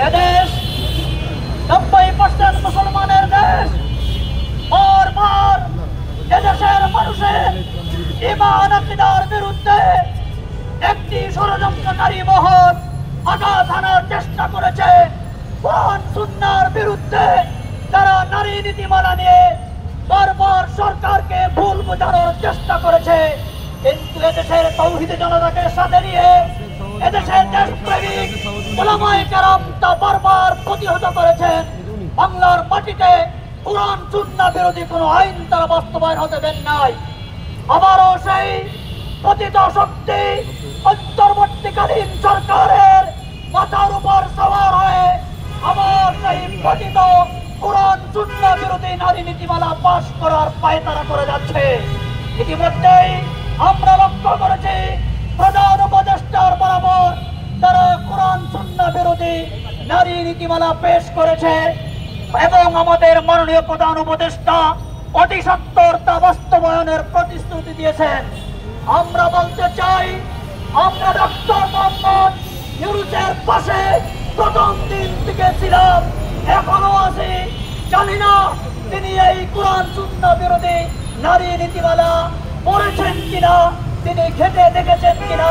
এদেশ 90% মুসলমানের দেশ। বারবার এদেশের মানুষের ঈমান আকীদার বিরুদ্ধে একটি ষড়যন্ত্রকারী মহল আঘাত হানার চেষ্টা করেছে। কোরআন সুন্নাহর বিরুদ্ধে তারা নারী নীতিমালা নিয়ে বারবার সরকারকে ভুল বোঝানোর চেষ্টা করেছে। কিন্তু এদেশের তাওহীদি জনতাকে সাথে নিয়ে এদেশের দেশপ্রেমিক উলামায়ে কেরাম তা বারবার প্রতিহত করেছেন। বাংলার মাটিতে কোরআন সুন্নাহ বিরোধী কোনো আইন তারা বাস্তবায়ন হতে দেন নাই। আবারও সেই পতিত শক্তি অন্তর্বর্তীকালীন সরকারের মাথার উপর সওয়ার হয়ে আবার সেই পতিত কোরআন সুন্নাহ বিরোধী নারী নীতিমালা পাশ করার পায়তারা করে যাচ্ছে। ইতিমধ্যেই আমরা লক্ষ্য করেছি প্রধান উপদেষ্টার বরাবর তারা কোরআন সুন্নাহ বিরোধী নারী নীতিমালা পেশ করেছে এবং আমাদের মাননীয় প্রধান উপদেষ্টা অতি সত্বর তা বাস্তবায়নের প্রতিশ্রুতি দিয়েছেন। আমরা বলতে চাই, আমরা ডক্টর মোহাম্মদ ইউনূসের পাশে প্রথম দিন থেকে ছিলাম, এখনো আছি। জানি না তিনি এই কোরআন সুন্নাহ বিরোধী নারী নীতিমালা পড়েছেন কিনা, তিনি ঘেটে দেখেছেন কিনা।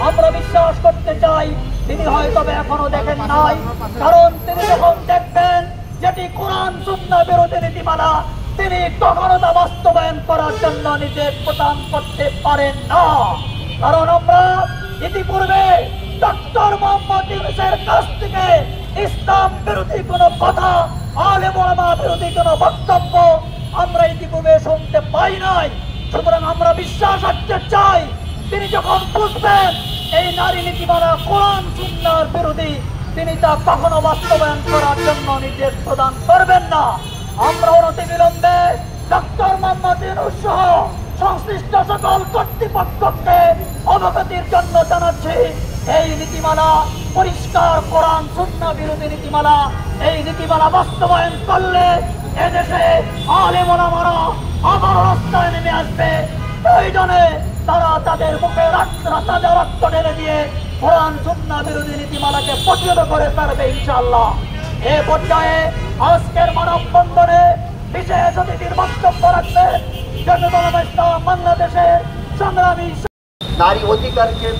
আমরা বিশ্বাস করতে চাই তিনি হয়তো এখনো দেখেন নাই, কারণ তিনি যখন দেখবেন যেটি কোরআন সুন্নাহ বিরোধী নীতিমালা, তিনি কখনো তা বাস্তবায়ন করার জন্য নির্দেশ প্রদান করতে পারেন না। কারণ আমরা ইতিপূর্বে ডক্টর মোহাম্মদ ইউনূসের কাছ থেকে ইসলাম বিরোধী কোনো কথা, আলেম ওলামা বিরোধী কোনো বক্তব্য আমরা ইতিপূর্বে শুনতে পাই নাই। সুতরাং আমরা বিশ্বাস রাখতে চাই তিনি যখন বুঝবেন এই নারী নীতিমালা কোরআন সুন্নাহর বিরোধী, তিনি তা কখনো বাস্তবায়ন করার জন্য নির্দেশ প্রদান করবেন না। আমরা অনতিবিলম্বে ডক্টর মোহাম্মদ ইউনূস সহ সংশ্লিষ্ট সকল কর্তৃপক্ষকে অবগতির জন্য জানাচ্ছি, এই নীতিমালা পরিষ্কার কোরআন সুন্নাহ বিরোধী নীতিমালা। এই নীতিমালা বাস্তবায়ন করলে এদেশে আলেম ওলামারা আবার রাস্তায় নেমে আসবে। প্রয়োজনে তারা তাদের মুখে তাদের রক্ত ঢেলে দিয়ে কোরআন সুন্নাহ বিরোধী নীতিমালাকে প্রতিহত করে পারবে ইনশাআল্লাহ। এ পর্যায়ে আজকের মানববন্ধনে বিশেষ অতিথির বক্তব্য রাখবেন জনগণ ইসলাম বাংলাদেশের সংগ্রামী নারী অধিকারকে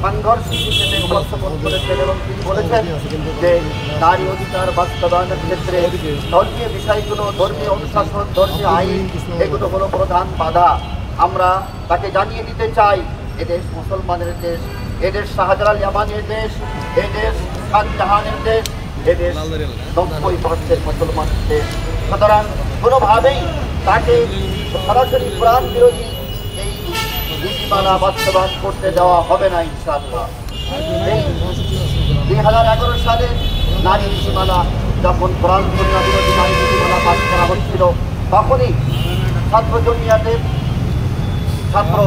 সংঘর্ষ হিসেবে উপস্থাপন করেছেন এবং তিনি বলেছেন যে নারী অধিকার বাস্তবায়নের ক্ষেত্রে ধর্মীয় বিষয়গুলো, ধর্মীয় অনুশাসন, ধর্মীয় আইন এগুলো হলো প্রধান বাধা। আমরা তাকে জানিয়ে দিতে চাই এদেশ মুসলমানের দেশ, এদেশ শাহজালাল ইয়ামানের দেশ, এদেশ শাহজাহানের দেশ, এদেশ 90% মুসলমানের দেশ। সুতরাং কোনোভাবেই তাকে সরাসরি কোরআন বিরোধী এই নীতিমালা বাস্তবায়ন করতে দেওয়া হবে না ইনশাআল্লাহ। এই 2011 সালে নারী নীতিমালা যখন কোরআন সুন্নাহ বিরোধী নারী নীতিমালা পাস করা হচ্ছিল, তখনই ছাত্র জমিয়াতের ছাত্র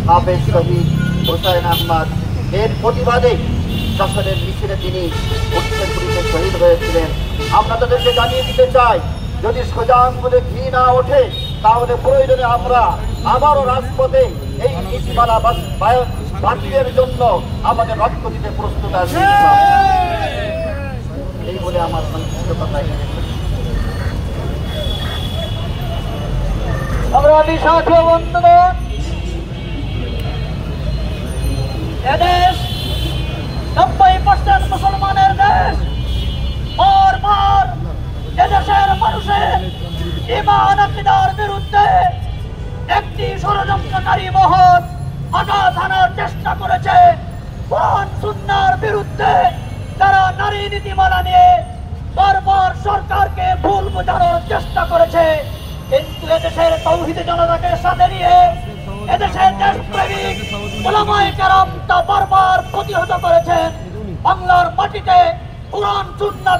হাফেজ শহীদ হোসাইন আহমদ এর প্রতিবাদে শাসনের মিছিলে তিনি উৎসের পুলিশে শহীদ হয়েছিলেন। আমরা তাদেরকে জানিয়ে দিতে চাই, যদি সোজা আঙ্গুলে ঘি না ওঠে তাহলে প্রয়োজনে আমরা আবারও রাজপথে এই নীতিমালা বাতিলের জন্য আমাদের রক্ত দিতে প্রস্তুত আছি। এই বলে আমার সংক্ষিপ্ত কথা সংগ্রামী সাথী বন্ধুগণ, এদেশ 90% মুসলমানের দেশ। বারবার এদেশের মানুষের ঈমান আকীদার বিরুদ্ধে একটি ষড়যন্ত্রকারী মহল আঘাত হানার চেষ্টা করেছে। কোরআন সুন্নাহর বিরুদ্ধে তারা নারী নীতিমালা নিয়ে বারবার সরকারকে ভুল বোঝানোর চেষ্টা করেছে। কিন্তু এদেশের তাওহীদি জনতাকে সাথে নিয়ে এদেশের দেশপ্রেমিক উলামায়ে কেরাম তা বারবার প্রতিহত করেছেন। বাংলার মাটিতে কোরআন সুন্নাহ